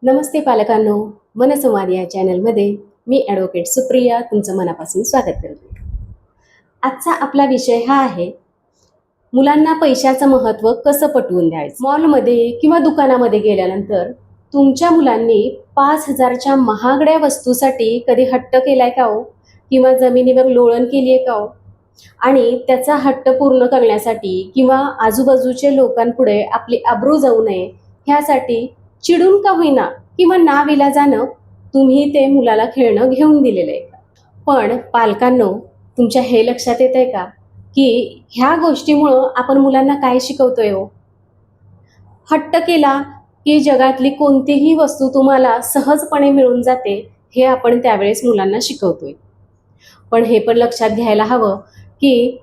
नमस्ते पालकांनो, मनसंवाद या चॅनलमध्ये मी ॲडव्होकेट सुप्रिया तुमचं मनापासून स्वागत करते. आजचा आपला विषय हा आहे, मुलांना पैशाचं महत्त्व कसं पटवून द्यायचं. मॉलमध्ये किंवा दुकानामध्ये गेल्यानंतर तुमच्या मुलांनी 5,000च्या महागड्या वस्तूसाठी कधी हट्ट केलाय का हो? किंवा जमिनीवर लोळण केली आहे का हो? आणि त्याचा हट्ट पूर्ण करण्यासाठी किंवा आजूबाजूच्या लोकांपुढे आपली आबरू जाऊ नये ह्यासाठी चिडून का होईना किंवा नाविलाजानं तुम्ही ते मुलाला खेळणं घेऊन दिलेलं आहे. पण पालकांनो, तुमच्या हे लक्षात येत आहे का की ह्या गोष्टीमुळं आपण मुलांना काय शिकवतोय हो? हट्ट केला की जगातली कोणतीही वस्तू तुम्हाला सहजपणे मिळून जाते हे आपण त्यावेळेस मुलांना शिकवतोय. पण हे पण लक्षात घ्यायला हवं की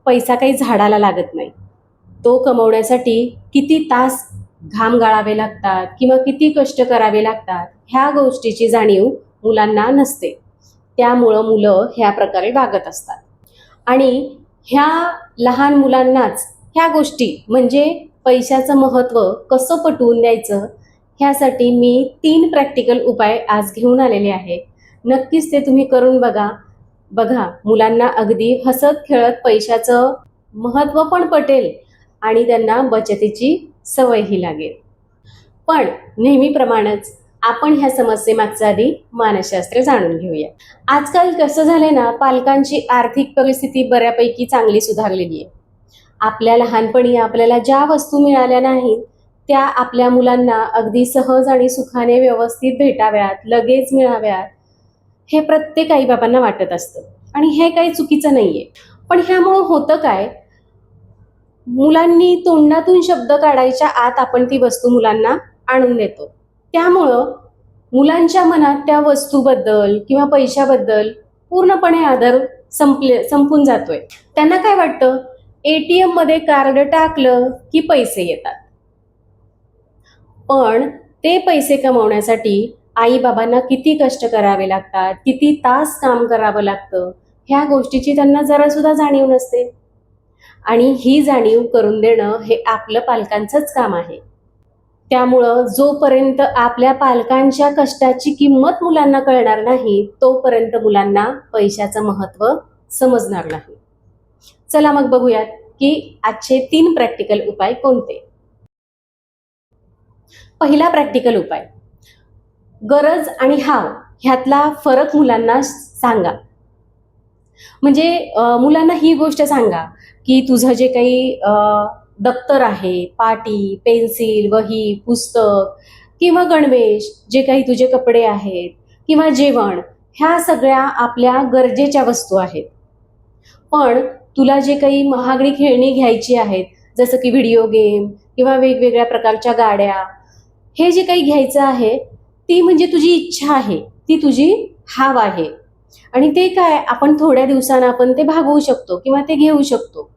पैसा काही झाडाला लागत नाही. तो कमवण्यासाठी किती तास घाम गाळावे लागतात किंवा किती कष्ट करावे लागतात ह्या गोष्टीची जाणीव मुलांना नसते. त्यामुळं मुलं ह्या प्रकारे वागत असतात. आणि ह्या लहान मुलांनाच ह्या गोष्टी म्हणजे पैशाचं महत्त्व कसं पटवून द्यायचं ह्यासाठी मी 3 प्रॅक्टिकल उपाय आज घेऊन आलेले आहे. नक्कीच ते तुम्ही करून बघा, मुलांना अगदी हसत खेळत पैशाचं महत्त्व पण पटेल आणि त्यांना बचतीची सवयही लागेल. पण नेहमीप्रमाणेच आपण ह्या समस्येमागचं आधी मानसशास्त्र जाणून घेऊया. आजकाल कसं झालंय ना, पालकांची आर्थिक परिस्थिती बऱ्यापैकी चांगली सुधारलेली आहे. आपल्या लहानपणी आपल्याला ज्या वस्तू मिळाल्या नाहीत त्या आपल्या मुलांना अगदी सहज आणि सुखाने व्यवस्थित भेटाव्यात, लगेच मिळाव्यात, हे प्रत्येक आईबाबांना वाटत असतं. आणि हे काही चुकीचं नाहीये. पण ह्यामुळं होतं काय, मुलांनी तोंडातून शब्द काढायच्या आत आपण ती वस्तू मुलांना आणून देतो. त्यामुळं मुलांच्या मनात त्या वस्तूबद्दल किंवा पैशाबद्दल पूर्णपणे आदर संपून जातोय. त्यांना काय वाटतं, ATM मध्ये कार्ड टाकलं की पैसे येतात. पण ते पैसे कमवण्यासाठी आई बाबांना किती कष्ट करावे लागतात, किती तास काम करावं लागतं ह्या गोष्टीची त्यांना जरा सुद्धा जाणीव नसते. आणि ही जाणीव करून देणं हे आपलं पालकांचंच काम आहे. त्यामुळं जोपर्यंत आपल्या पालकांच्या कष्टाची किंमत मुलांना कळणार नाही तोपर्यंत मुलांना पैशाचं महत्त्व समजणार नाही. चला मग बघूयात की आजचे 3 प्रॅक्टिकल उपाय कोणते. पहिला प्रॅक्टिकल उपाय, गरज आणि हाव ह्यातला फरक मुलांना सांगा. म्हणजे मुलांना ही गोष्ट सांगा की तुझं जे काही दप्तर आहे, पाटी, पेन्सिल, वही, पुस्तक किंवा गणवेश, जे काही तुझे कपडे आहेत किंवा जेवण, ह्या सगळ्या आपल्या गरजेच्या वस्तू आहेत. पण तुला जे काही महागडी खेळणी घ्यायची आहेत, जसं की व्हिडिओ गेम किंवा वेगवेगळ्या प्रकारच्या गाड्या, हे जे काही घ्यायचं आहे ती म्हणजे तुझी इच्छा आहे, ती तुझी हाव आहे. आणि ते काय आपण थोड्या दिवसांना आपण ते भागवू शकतो किंवा ते घेऊ शकतो.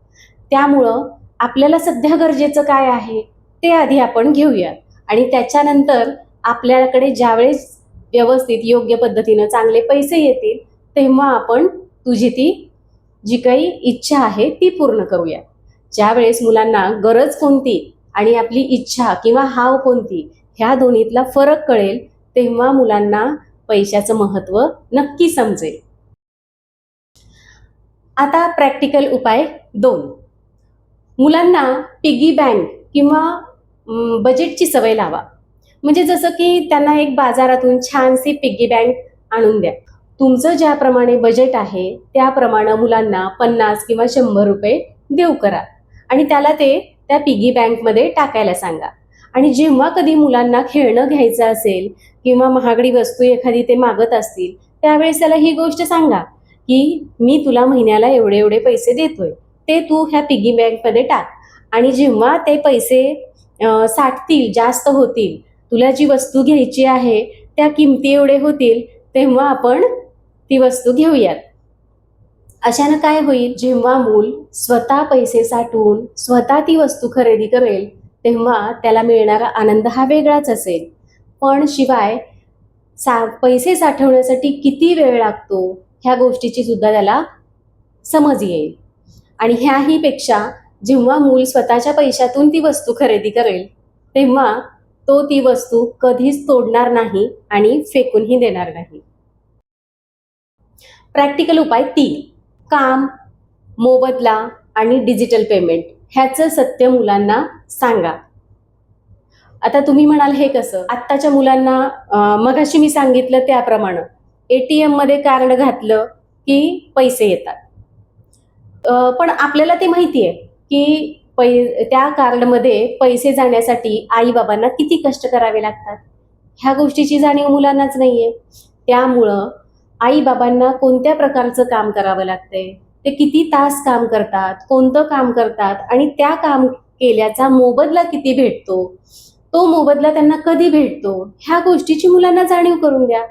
त्यामुळं आपल्याला सध्या गरजेचं काय आहे ते आधी आपण घेऊया आणि त्याच्यानंतर आपल्याकडे ज्यावेळेस व्यवस्थित योग्य पद्धतीनं चांगले पैसे येतील तेव्हा आपण तुझी ती जी काही इच्छा आहे ती पूर्ण करूया. ज्यावेळेस मुलांना गरज कोणती आणि आपली इच्छा किंवा हाव कोणती ह्या दोन्हीतला फरक कळेल तेव्हा मुलांना पैशाचं महत्त्व नक्की समजेल. आता प्रॅक्टिकल उपाय 2, मुलांना पिगी बँक किंवा बजेटची सवय लावा. म्हणजे जसं की त्यांना एक बाजारातून छानशी पिगी बँक आणून द्या. तुमचं ज्याप्रमाणे बजेट आहे त्याप्रमाणे मुलांना 50 किंवा 100 रुपये देऊ करा आणि त्याला ते त्या पिगी बँकमध्ये टाकायला सांगा. आणि जेव्हा कधी मुलांना खेळणं घ्यायचं असेल किंवा महागडी वस्तू एखादी ते मागत असतील त्यावेळेस त्याला ही गोष्ट सांगा की मी तुला महिन्याला एवढे एवढे पैसे देतोय, ते तू ह्या पिगी बँकमध्ये टाक आणि जेव्हा ते पैसे साठतील, जास्त होतील, तुला जी वस्तू घ्यायची आहे त्या किमती एवढे होतील तेव्हा आपण ती वस्तू घेऊयात. अशानं काय होईल, जेव्हा मूल स्वतः पैसे साठवून स्वतः ती वस्तू खरेदी करेल तेव्हा त्याला मिळणारा आनंद हा वेगळाच असेल. पण शिवाय पैसे साठवण्यासाठी किती वेळ लागतो ह्या गोष्टीची सुद्धा त्याला समज येईल. आणि ह्याही पेक्षा जेव्हा मूल स्वतःच्या पैशातून ती वस्तू खरेदी करेल तेव्हा तो ती वस्तू कधीच तोडणार नाही आणि फेकूनही देणार नाही. प्रॅक्टिकल उपाय 3. काम, मोबदला आणि डिजिटल पेमेंट ह्याचं सत्य मुलांना सांगा. आता तुम्ही म्हणाल हे कसं? आत्ताच्या मुलांना मगाशी मी सांगितलं त्याप्रमाणे ATM मध्ये कार्ड घातलं की पैसे येतात. पण आपल्याला ते माहिती आहे की त्या कार्डमध्ये पैसे जाण्यासाठी आई बाबांना किती कष्ट करावे लागतात. ह्या गोष्टीची जाणीव मुलांनाच नाहीये. त्यामुळं आई बाबांना कोणत्या प्रकारचं काम करावं लागतंय, ते किती तास काम करतात, कोणतं काम करतात आणि त्या काम केल्याचा मोबदला किती भेटतो, तो मोबदला त्यांना कधी भेटतो, ह्या गोष्टीची मुलांना जाणीव करून द्या.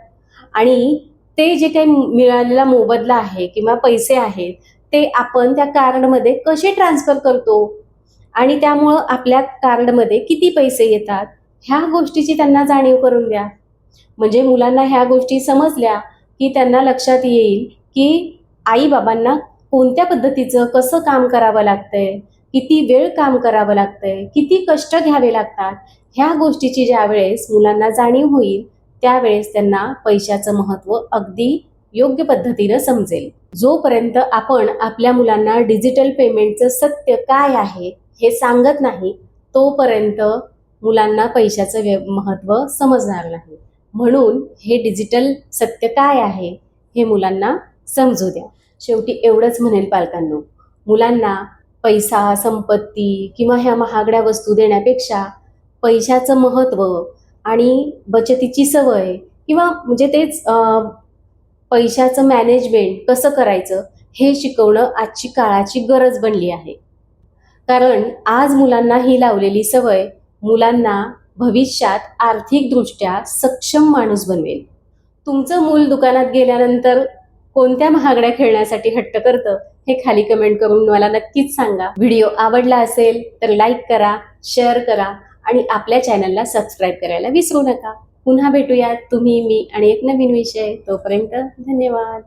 आणि ते जे काही मिळालेला मोबदला आहे किंवा पैसे आहेत ते आपण त्या कार्डमध्ये कसे ट्रान्सफर करतो आणि त्यामुळं आपल्या कार्डमध्ये किती पैसे येतात, ह्या गोष्टीची त्यांना जाणीव करून द्या. म्हणजे मुलांना ह्या गोष्टी समजल्या की त्यांना लक्षात येईल की आई बाबांना कोणत्या पद्धतीचं कसं काम करावं लागतंय, किती वेळ काम करावं लागतंय, किती कष्ट घ्यावे लागतात, ह्या गोष्टीची ज्यावेळेस मुलांना जाणीव होईल त्यावेळेस त्यांना पैशाचं महत्त्व अगदी योग्य पद्धतीनं समजेल. जोपर्यंत आपण आपल्या मुलांना डिजिटल पेमेंटचं सत्य काय आहे हे सांगत नाही तोपर्यंत मुलांना पैशाचं महत्त्व समजणार नाही. म्हणून हे डिजिटल सत्य काय आहे हे मुलांना समजू द्या. शेवटी एवढंच म्हणेल पालकांनो, मुलांना पैसा, संपत्ती किंवा ह्या महागड्या वस्तू देण्यापेक्षा पैशाचं महत्त्व आणि बचतीची सवय किंवा म्हणजे तेच पैशाचं मॅनेजमेंट कसं करायचं हे शिकवणं आजची काळाची गरज बनली आहे. कारण आज मुलांना ही लावलेली सवय मुलांना भविष्यात आर्थिकदृष्ट्या सक्षम माणूस बनवेल. तुमचं मूल दुकानात गेल्यानंतर कोणत्या महागड्या खेळण्यासाठी हट्ट करतं हे खाली कमेंट करून मला नक्कीच सांगा. व्हिडिओ आवडला असेल तर लाईक करा, शेअर करा आणि आपल्या चॅनलला सबस्क्राईब करायला विसरू नका. पुन्हा भेटूयात तुम्ही, मी आणि एक नवीन विषय. तोपर्यंत धन्यवाद.